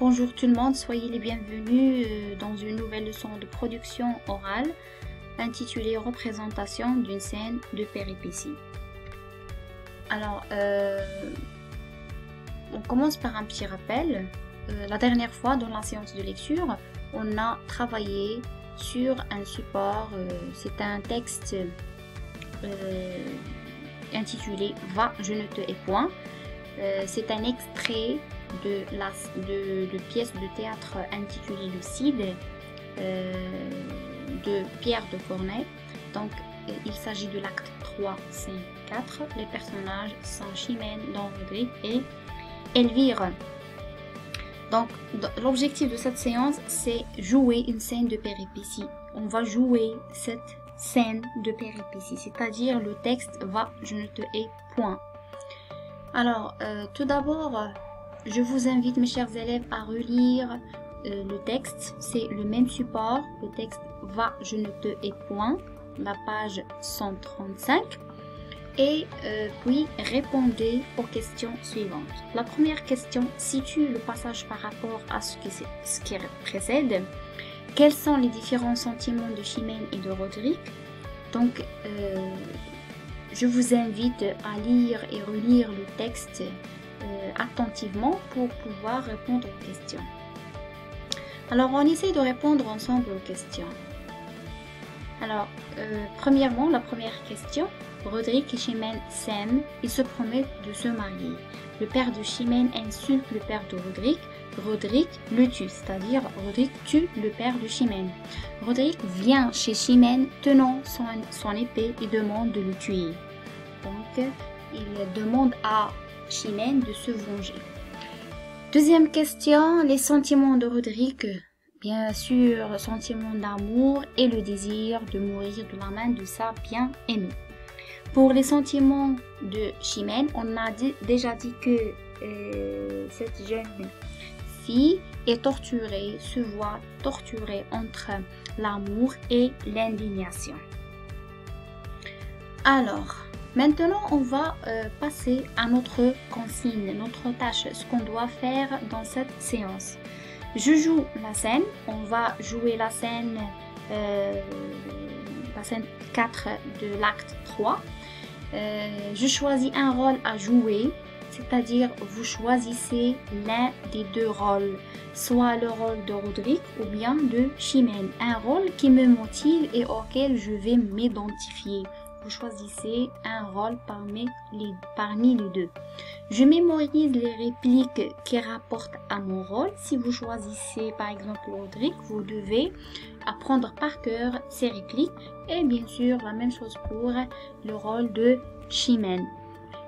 Bonjour tout le monde, soyez les bienvenus dans une nouvelle leçon de production orale intitulée Représentation d'une scène de péripéties. Alors, on commence par un petit rappel. La dernière fois, dans la séance de lecture, on a travaillé sur un support, c'est un texte intitulé « Va, je ne te hais point ». C'est un extrait de pièce de théâtre intitulée Le Cid de Pierre de Corneille. Donc, il s'agit de l'acte 3, 5, 4. Les personnages sont Chimène, Don Rodrigue et Elvire. Donc, l'objectif de cette séance, c'est jouer une scène de péripéties. On va jouer cette scène de péripéties, c'est-à-dire le texte « Va, je ne te hais point ». Alors, tout d'abord, je vous invite, mes chers élèves, à relire le texte. C'est le même support, le texte « Va, je ne te hais point », la page 135. Et puis, répondez aux questions suivantes. La première question situe le passage par rapport à ce qui précède. Quels sont les différents sentiments de Chimène et de Rodrigue? Donc, je vous invite à lire et relire le texte attentivement pour pouvoir répondre aux questions. Alors, on essaie de répondre ensemble aux questions. Alors, premièrement, la première question. Rodrigue et Chimène s'aiment et se promettent de se marier. Le père de Chimène insulte le père de Rodrigue. Rodrigue le tue, c'est-à-dire Rodrigue tue le père de Chimène. Rodrigue vient chez Chimène tenant son épée et demande de le tuer. Donc, il demande à Chimène de se venger. Deuxième question, les sentiments de Rodrigue. Bien sûr, le sentiment d'amour et le désir de mourir de la main de sa bien-aimée. Pour les sentiments de Chimène, on a déjà dit que cette jeune fille est torturée, se voit torturée entre l'amour et l'indignation. Alors, maintenant, on va passer à notre consigne, notre tâche, ce qu'on doit faire dans cette séance. Je joue la scène, on va jouer la scène 4 de l'acte 3. Je choisis un rôle à jouer, c'est-à-dire vous choisissez l'un des deux rôles, soit le rôle de Rodrigue ou bien de Chimène, un rôle qui me motive et auquel je vais m'identifier. Vous choisissez un rôle parmi les deux. Je mémorise les répliques qui rapportent à mon rôle. Si vous choisissez par exemple Rodrigue, vous devez apprendre par cœur ces répliques. Et bien sûr, la même chose pour le rôle de Chimène.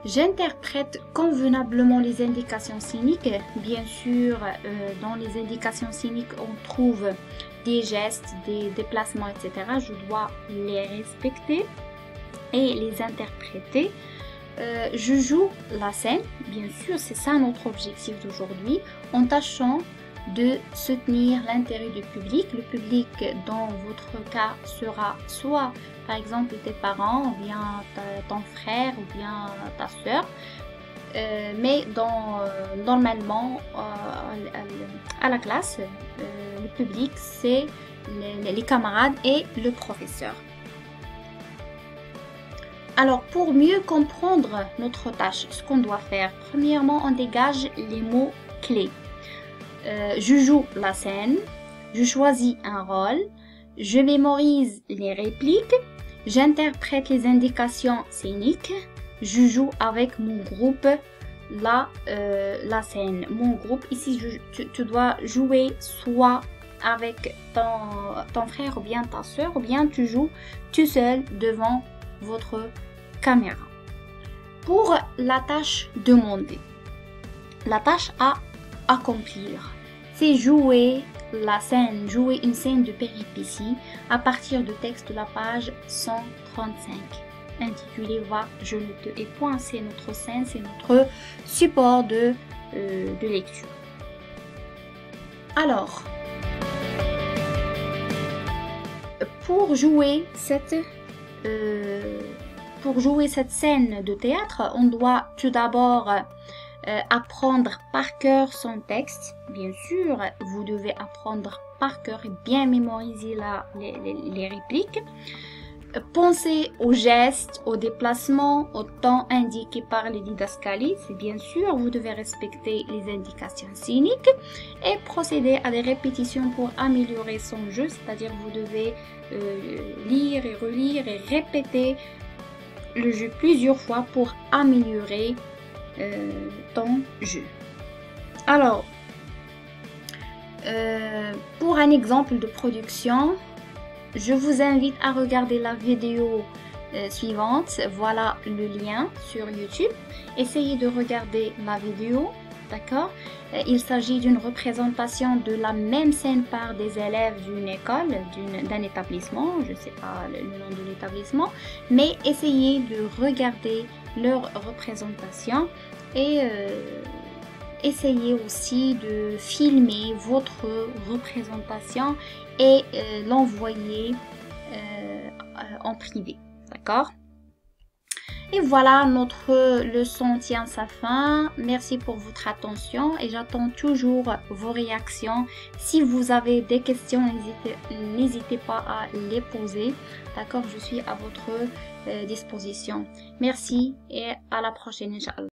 J'interprète convenablement les indications scéniques. Bien sûr, dans les indications scéniques, on trouve des gestes, des déplacements, etc. Je dois les respecter et les interpréter. Je joue la scène, bien sûr, c'est ça notre objectif d'aujourd'hui, en tâchant de soutenir l'intérêt du public. Le public, dans votre cas, sera soit, par exemple, tes parents, ou bien ton frère, ou bien ta soeur. Mais normalement, à la classe, le public, c'est les camarades et le professeur. Alors, pour mieux comprendre notre tâche, ce qu'on doit faire, premièrement, on dégage les mots clés. Je joue la scène, je choisis un rôle, je mémorise les répliques, j'interprète les indications scéniques, je joue avec mon groupe la scène. Mon groupe, ici, tu dois jouer soit avec ton frère ou bien ta soeur, ou bien tu joues tout seul devant votre caméra. Pour la tâche demandée, la tâche à accomplir, c'est jouer la scène, jouer une scène de péripéties à partir du texte de la page 135 intitulé Va, je ne te hais point. C'est notre scène, c'est notre support de lecture. Alors, pour jouer cette scène de théâtre, on doit tout d'abord apprendre par cœur son texte. Bien sûr, vous devez apprendre par cœur et bien mémoriser les répliques. Pensez aux gestes, aux déplacements, au temps indiqué par les didascalies. C'est bien sûr, vous devez respecter les indications scéniques et procéder à des répétitions pour améliorer son jeu. C'est-à-dire, vous devez lire et relire et répéter le jeu plusieurs fois pour améliorer ton jeu. Alors, pour un exemple de production, je vous invite à regarder la vidéo suivante. Voilà le lien sur YouTube. Essayez de regarder la vidéo, d'accord? Il s'agit d'une représentation de la même scène par des élèves d'une école, d'un établissement. Je ne sais pas le nom de l'établissement, mais essayez de regarder leur représentation et essayez aussi de filmer votre représentation et l'envoyer en privé, d'accord? Et voilà, notre leçon tient sa fin. Merci pour votre attention et j'attends toujours vos réactions. Si vous avez des questions, n'hésitez pas à les poser, d'accord? Je suis à votre disposition. Merci et à la prochaine, Inch'Allah.